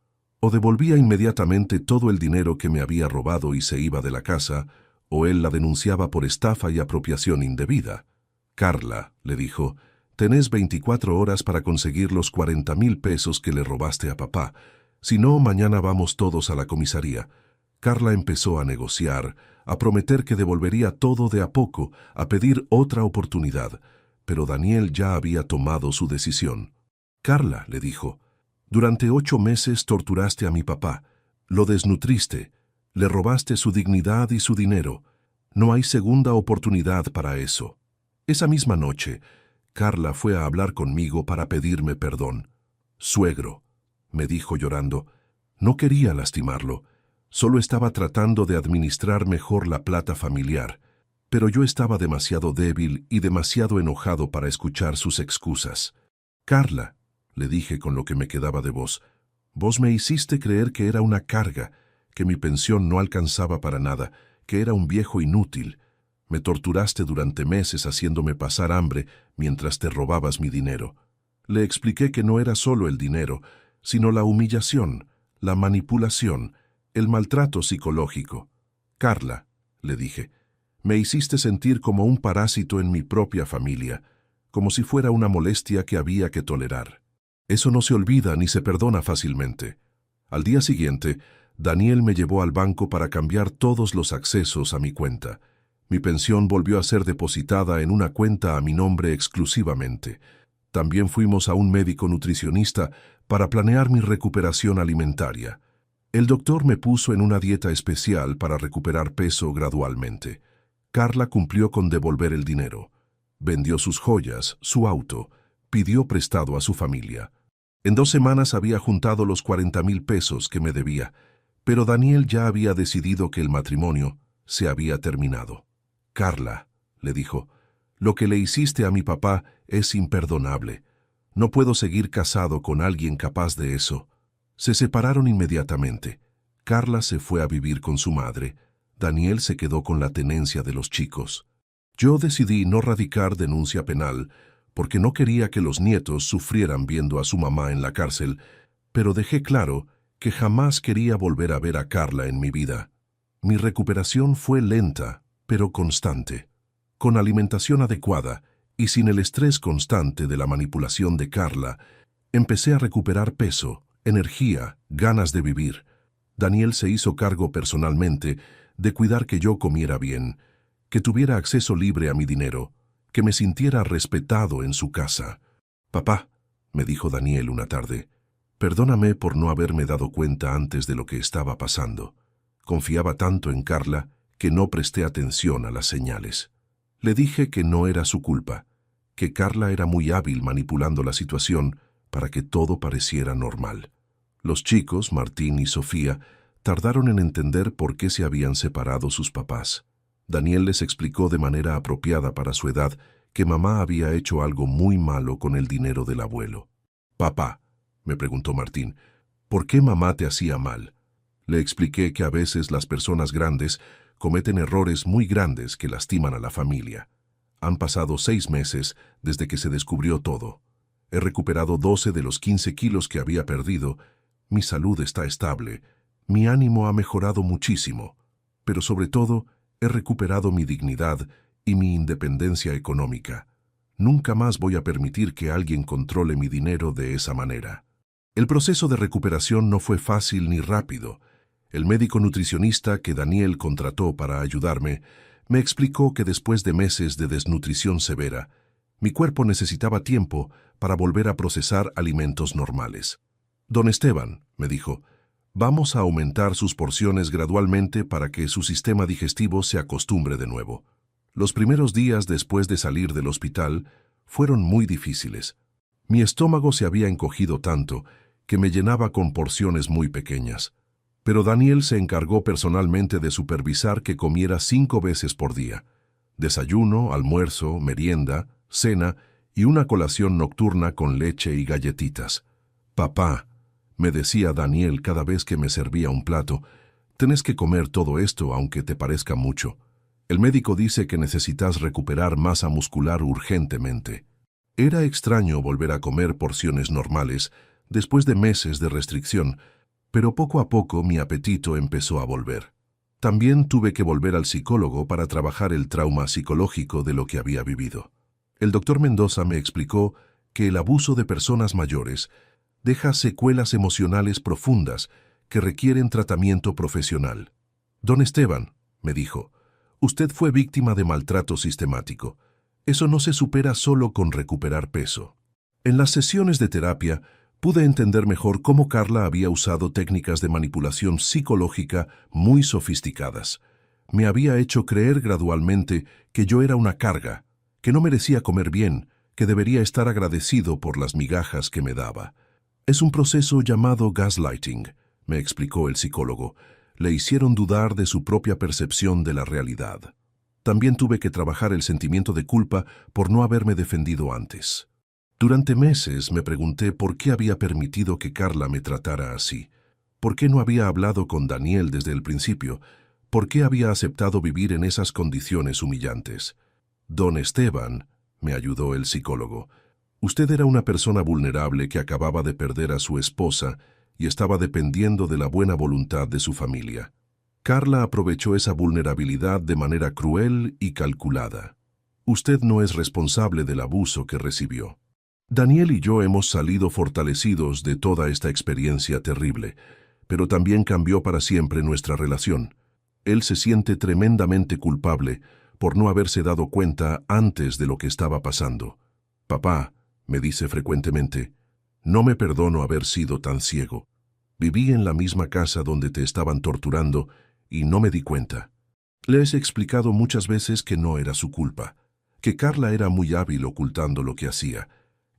O devolvía inmediatamente todo el dinero que me había robado y se iba de la casa, o él la denunciaba por estafa y apropiación indebida. «Carla», le dijo, «tenés 24 horas para conseguir los 40,000 pesos que le robaste a papá. Si no, mañana vamos todos a la comisaría». Carla empezó a negociar, a prometer que devolvería todo de a poco, a pedir otra oportunidad, pero Daniel ya había tomado su decisión. «Carla», le dijo, «durante 8 meses torturaste a mi papá, lo desnutriste, le robaste su dignidad y su dinero. No hay segunda oportunidad para eso». Esa misma noche, Carla fue a hablar conmigo para pedirme perdón. «Suegro», me dijo llorando, «no quería lastimarlo, solo estaba tratando de administrar mejor la plata familiar, pero yo estaba demasiado débil y demasiado enojado para escuchar sus excusas». «Carla», le dije con lo que me quedaba de voz, «vos me hiciste creer que era una carga, que mi pensión no alcanzaba para nada, que era un viejo inútil. Me torturaste durante meses haciéndome pasar hambre mientras te robabas mi dinero. Le expliqué que no era solo el dinero, sino la humillación, la manipulación, el maltrato psicológico. Carla, le dije, me hiciste sentir como un parásito en mi propia familia, como si fuera una molestia que había que tolerar. Eso no se olvida ni se perdona fácilmente. Al día siguiente, Daniel me llevó al banco para cambiar todos los accesos a mi cuenta. Mi pensión volvió a ser depositada en una cuenta a mi nombre exclusivamente. También fuimos a un médico nutricionista para planear mi recuperación alimentaria. El doctor me puso en una dieta especial para recuperar peso gradualmente. Carla cumplió con devolver el dinero. Vendió sus joyas, su auto, pidió prestado a su familia. En 2 semanas había juntado los 40,000 pesos que me debía, pero Daniel ya había decidido que el matrimonio se había terminado. Carla, le dijo, lo que le hiciste a mi papá es imperdonable. No puedo seguir casado con alguien capaz de eso. Se separaron inmediatamente. Carla se fue a vivir con su madre. Daniel se quedó con la tenencia de los chicos. Yo decidí no radicar denuncia penal porque no quería que los nietos sufrieran viendo a su mamá en la cárcel, pero dejé claro que jamás quería volver a ver a Carla en mi vida. Mi recuperación fue lenta, pero constante. Con alimentación adecuada y sin el estrés constante de la manipulación de Carla, empecé a recuperar peso, energía, ganas de vivir. Daniel se hizo cargo personalmente de cuidar que yo comiera bien, que tuviera acceso libre a mi dinero, que me sintiera respetado en su casa. «Papá», me dijo Daniel una tarde, «perdóname por no haberme dado cuenta antes de lo que estaba pasando. Confiaba tanto en Carla que no presté atención a las señales». Le dije que no era su culpa, que Carla era muy hábil manipulando la situación para que todo pareciera normal. Los chicos, Martín y Sofía, tardaron en entender por qué se habían separado sus papás. Daniel les explicó de manera apropiada para su edad que mamá había hecho algo muy malo con el dinero del abuelo. «Papá», me preguntó Martín, «¿por qué mamá te hacía mal?» Le expliqué que a veces las personas grandes cometen errores muy grandes que lastiman a la familia. Han pasado 6 meses desde que se descubrió todo. He recuperado 12 de los 15 kilos que había perdido. Mi salud está estable. Mi ánimo ha mejorado muchísimo. Pero sobre todo, he recuperado mi dignidad y mi independencia económica. Nunca más voy a permitir que alguien controle mi dinero de esa manera. El proceso de recuperación no fue fácil ni rápido. El médico nutricionista que Daniel contrató para ayudarme me explicó que después de meses de desnutrición severa, mi cuerpo necesitaba tiempo para volver a procesar alimentos normales. «Don Esteban», me dijo, «vamos a aumentar sus porciones gradualmente para que su sistema digestivo se acostumbre de nuevo». Los primeros días después de salir del hospital fueron muy difíciles. Mi estómago se había encogido tanto que me llenaba con porciones muy pequeñas. Pero Daniel se encargó personalmente de supervisar que comiera 5 veces por día. Desayuno, almuerzo, merienda, cena y una colación nocturna con leche y galletitas. «Papá», me decía Daniel cada vez que me servía un plato, «tenés que comer todo esto aunque te parezca mucho. El médico dice que necesitas recuperar masa muscular urgentemente». Era extraño volver a comer porciones normales después de meses de restricción, pero poco a poco mi apetito empezó a volver. También tuve que volver al psicólogo para trabajar el trauma psicológico de lo que había vivido. El doctor Mendoza me explicó que el abuso de personas mayores deja secuelas emocionales profundas que requieren tratamiento profesional. «Don Esteban», me dijo, «usted fue víctima de maltrato sistemático. Eso no se supera solo con recuperar peso». En las sesiones de terapia, pude entender mejor cómo Carla había usado técnicas de manipulación psicológica muy sofisticadas. Me había hecho creer gradualmente que yo era una carga, que no merecía comer bien, que debería estar agradecido por las migajas que me daba. «Es un proceso llamado gaslighting», me explicó el psicólogo. Le hicieron dudar de su propia percepción de la realidad. También tuve que trabajar el sentimiento de culpa por no haberme defendido antes. Durante meses me pregunté por qué había permitido que Carla me tratara así. ¿Por qué no había hablado con Daniel desde el principio? ¿Por qué había aceptado vivir en esas condiciones humillantes? Don Esteban, me ayudó el psicólogo, usted era una persona vulnerable que acababa de perder a su esposa y estaba dependiendo de la buena voluntad de su familia. Carla aprovechó esa vulnerabilidad de manera cruel y calculada. Usted no es responsable del abuso que recibió. Daniel y yo hemos salido fortalecidos de toda esta experiencia terrible, pero también cambió para siempre nuestra relación. Él se siente tremendamente culpable por no haberse dado cuenta antes de lo que estaba pasando. Papá, me dice frecuentemente, no me perdono haber sido tan ciego. Viví en la misma casa donde te estaban torturando y no me di cuenta. Le he explicado muchas veces que no era su culpa, que Carla era muy hábil ocultando lo que hacía,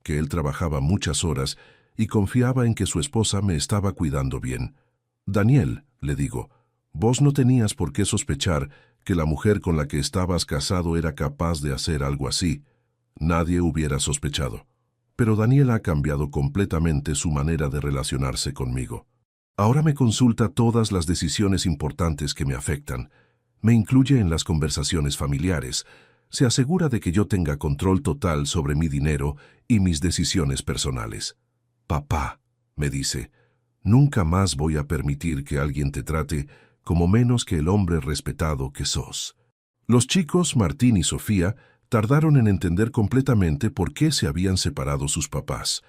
que él trabajaba muchas horas y confiaba en que su esposa me estaba cuidando bien. Daniel, le digo, vos no tenías por qué sospechar que la mujer con la que estabas casado era capaz de hacer algo así. Nadie hubiera sospechado. Pero Daniel ha cambiado completamente su manera de relacionarse conmigo. Ahora me consulta todas las decisiones importantes que me afectan. Me incluye en las conversaciones familiares. Se asegura de que yo tenga control total sobre mi dinero y mis decisiones personales. Papá, me dice, nunca más voy a permitir que alguien te trate como menos que el hombre respetado que sos. Los chicos, Martín y Sofía, tardaron en entender completamente por qué se habían separado sus papás.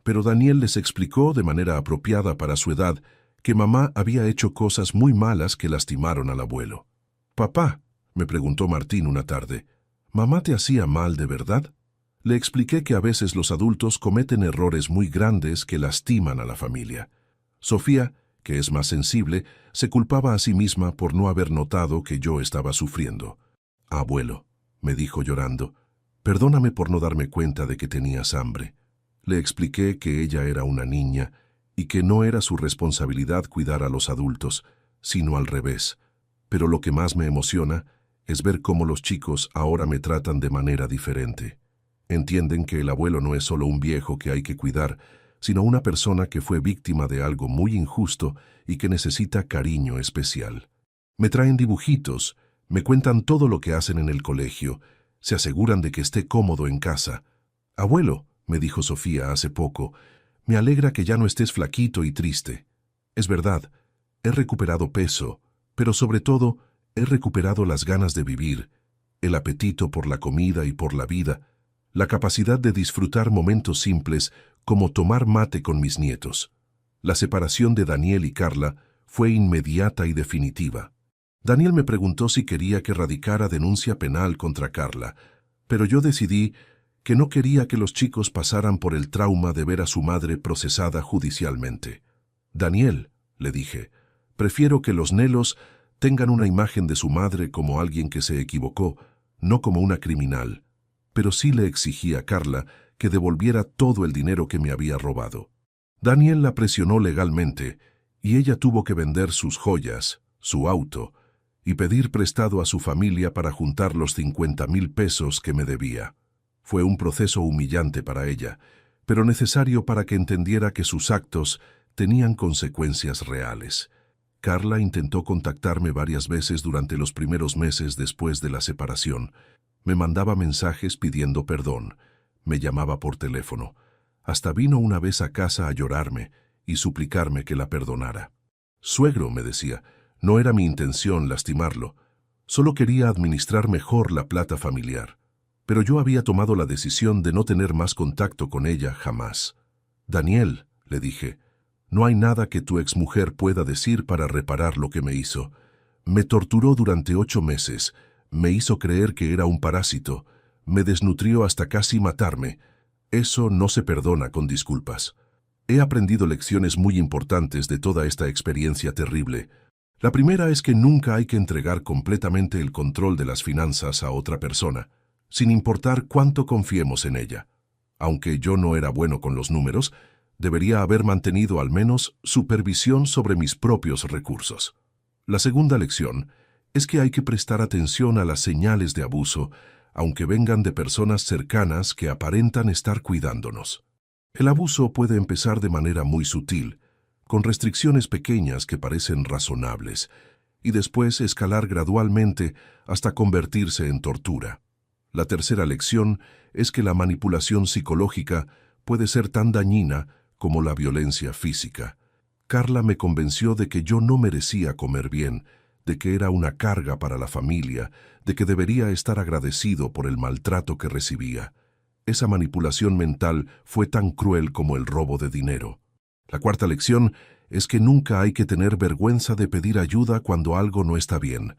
Pero Daniel les explicó de manera apropiada para su edad que mamá había hecho cosas muy malas que lastimaron al abuelo. Papá, me preguntó Martín una tarde, ¿mamá te hacía mal de verdad? Le expliqué que a veces los adultos cometen errores muy grandes que lastiman a la familia. Sofía, que es más sensible, se culpaba a sí misma por no haber notado que yo estaba sufriendo. Abuelo, me dijo llorando, perdóname por no darme cuenta de que tenías hambre. Le expliqué que ella era una niña y que no era su responsabilidad cuidar a los adultos, sino al revés. Pero lo que más me emociona es ver cómo los chicos ahora me tratan de manera diferente. Entienden que el abuelo no es solo un viejo que hay que cuidar, sino una persona que fue víctima de algo muy injusto y que necesita cariño especial. Me traen dibujitos, me cuentan todo lo que hacen en el colegio, se aseguran de que esté cómodo en casa. Abuelo, me dijo Sofía hace poco, me alegra que ya no estés flaquito y triste. Es verdad, he recuperado peso, pero sobre todo he recuperado las ganas de vivir, el apetito por la comida y por la vida, la capacidad de disfrutar momentos simples como tomar mate con mis nietos. La separación de Daniel y Carla fue inmediata y definitiva. Daniel me preguntó si quería que radicara denuncia penal contra Carla, pero yo decidí que no quería que los chicos pasaran por el trauma de ver a su madre procesada judicialmente. Daniel, le dije, prefiero que los Nelos tengan una imagen de su madre como alguien que se equivocó, no como una criminal. Pero sí le exigí a Carla que devolviera todo el dinero que me había robado. Daniel la presionó legalmente y ella tuvo que vender sus joyas, su auto, y pedir prestado a su familia para juntar los 50,000 pesos que me debía. Fue un proceso humillante para ella, pero necesario para que entendiera que sus actos tenían consecuencias reales. Carla intentó contactarme varias veces durante los primeros meses después de la separación. Me mandaba mensajes pidiendo perdón, me llamaba por teléfono. Hasta vino una vez a casa a llorarme y suplicarme que la perdonara. Suegro, me decía, no era mi intención lastimarlo, solo quería administrar mejor la plata familiar. Pero yo había tomado la decisión de no tener más contacto con ella jamás. Daniel, le dije, no hay nada que tu exmujer pueda decir para reparar lo que me hizo. Me torturó durante 8 meses, me hizo creer que era un parásito, me desnutrió hasta casi matarme. Eso no se perdona con disculpas. He aprendido lecciones muy importantes de toda esta experiencia terrible. La primera es que nunca hay que entregar completamente el control de las finanzas a otra persona, sin importar cuánto confiemos en ella. Aunque yo no era bueno con los números, debería haber mantenido al menos supervisión sobre mis propios recursos. La segunda lección es que hay que prestar atención a las señales de abuso, aunque vengan de personas cercanas que aparentan estar cuidándonos. El abuso puede empezar de manera muy sutil, con restricciones pequeñas que parecen razonables, y después escalar gradualmente hasta convertirse en tortura. La tercera lección es que la manipulación psicológica puede ser tan dañina como la violencia física. Carla me convenció de que yo no merecía comer bien, de que era una carga para la familia, de que debería estar agradecido por el maltrato que recibía. Esa manipulación mental fue tan cruel como el robo de dinero. La cuarta lección es que nunca hay que tener vergüenza de pedir ayuda cuando algo no está bien.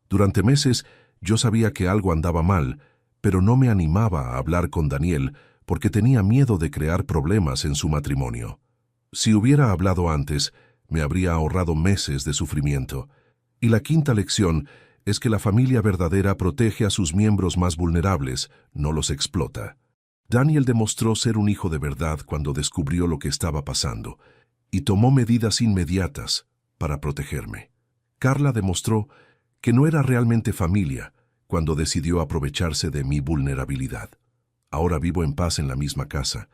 Durante meses yo sabía que algo andaba mal, pero no me animaba a hablar con Daniel porque tenía miedo de crear problemas en su matrimonio. Si hubiera hablado antes, me habría ahorrado meses de sufrimiento. Y la quinta lección es que la familia verdadera protege a sus miembros más vulnerables, no los explota. Daniel demostró ser un hijo de verdad cuando descubrió lo que estaba pasando y tomó medidas inmediatas para protegerme. Carla demostró que no era realmente familia cuando decidió aprovecharse de mi vulnerabilidad. Ahora vivo en paz en la misma casa,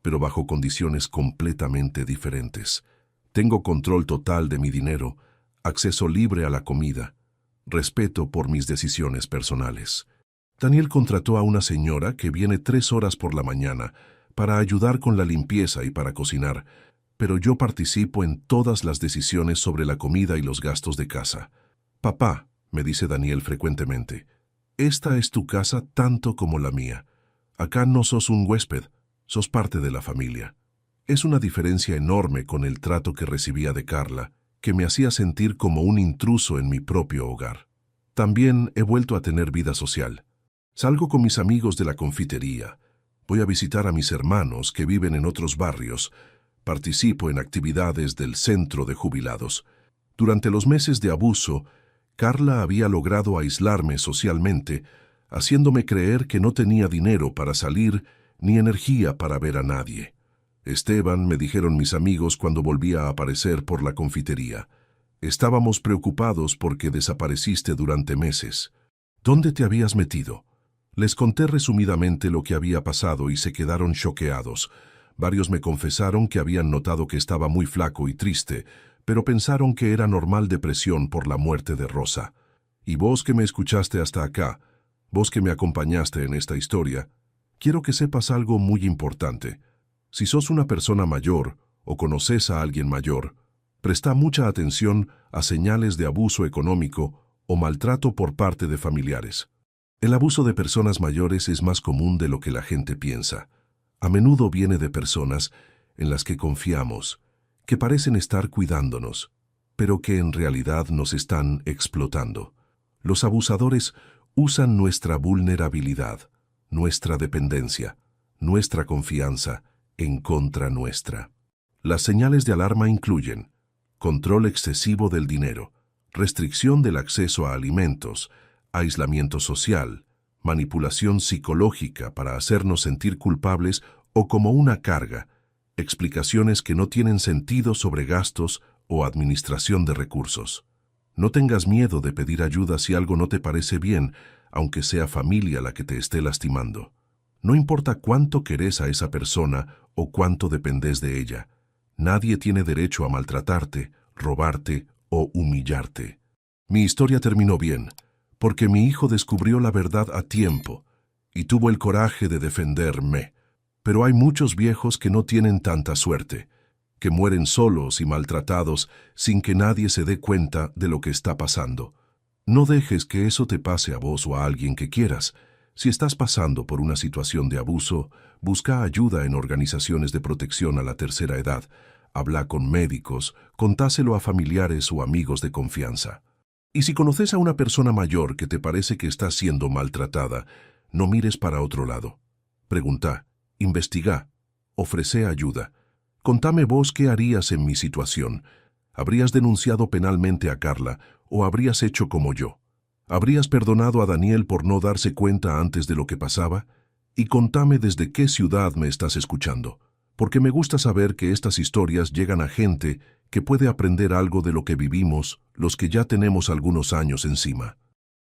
pero bajo condiciones completamente diferentes. Tengo control total de mi dinero, acceso libre a la comida, respeto por mis decisiones personales. Daniel contrató a una señora que viene 3 horas por la mañana para ayudar con la limpieza y para cocinar, pero yo participo en todas las decisiones sobre la comida y los gastos de casa. Papá, me dice Daniel frecuentemente, esta es tu casa tanto como la mía. Acá no sos un huésped, sos parte de la familia. Es una diferencia enorme con el trato que recibía de Carla, que me hacía sentir como un intruso en mi propio hogar. También he vuelto a tener vida social. Salgo con mis amigos de la confitería. Voy a visitar a mis hermanos que viven en otros barrios. Participo en actividades del centro de jubilados. Durante los meses de abuso, Carla había logrado aislarme socialmente, haciéndome creer que no tenía dinero para salir ni energía para ver a nadie. Esteban, me dijeron mis amigos cuando volví a aparecer por la confitería. Estábamos preocupados porque desapareciste durante meses. ¿Dónde te habías metido? Les conté resumidamente lo que había pasado y se quedaron choqueados. Varios me confesaron que habían notado que estaba muy flaco y triste, pero pensaron que era normal depresión por la muerte de Rosa. Y vos que me escuchaste hasta acá, vos que me acompañaste en esta historia, quiero que sepas algo muy importante. Si sos una persona mayor o conoces a alguien mayor, presta mucha atención a señales de abuso económico o maltrato por parte de familiares. El abuso de personas mayores es más común de lo que la gente piensa. A menudo viene de personas en las que confiamos, que parecen estar cuidándonos, pero que en realidad nos están explotando. Los abusadores usan nuestra vulnerabilidad, nuestra dependencia, nuestra confianza en contra nuestra. Las señales de alarma incluyen control excesivo del dinero, restricción del acceso a alimentos, aislamiento social, manipulación psicológica para hacernos sentir culpables o como una carga, explicaciones que no tienen sentido sobre gastos o administración de recursos. No tengas miedo de pedir ayuda si algo no te parece bien, aunque sea familia la que te esté lastimando. No importa cuánto querés a esa persona o cuánto dependés de ella. Nadie tiene derecho a maltratarte, robarte o humillarte. Mi historia terminó bien, porque mi hijo descubrió la verdad a tiempo y tuvo el coraje de defenderme. Pero hay muchos viejos que no tienen tanta suerte, que mueren solos y maltratados sin que nadie se dé cuenta de lo que está pasando. No dejes que eso te pase a vos o a alguien que quieras. Si estás pasando por una situación de abuso, busca ayuda en organizaciones de protección a la tercera edad. Habla con médicos, contáselo a familiares o amigos de confianza. Y si conoces a una persona mayor que te parece que está siendo maltratada, no mires para otro lado. Pregunta, investiga, ofrece ayuda. Contame vos qué harías en mi situación. ¿Habrías denunciado penalmente a Carla o habrías hecho como yo? ¿Habrías perdonado a Daniel por no darse cuenta antes de lo que pasaba? Y contame desde qué ciudad me estás escuchando, porque me gusta saber que estas historias llegan a gente que puede aprender algo de lo que vivimos los que ya tenemos algunos años encima.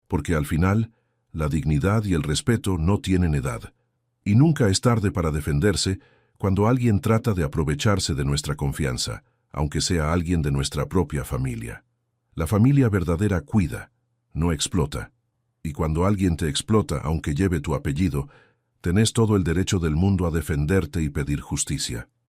Porque al final, la dignidad y el respeto no tienen edad. Y nunca es tarde para defenderse cuando alguien trata de aprovecharse de nuestra confianza, aunque sea alguien de nuestra propia familia. La familia verdadera cuida, no explota. Y cuando alguien te explota, aunque lleve tu apellido, tenés todo el derecho del mundo a defenderte y pedir justicia.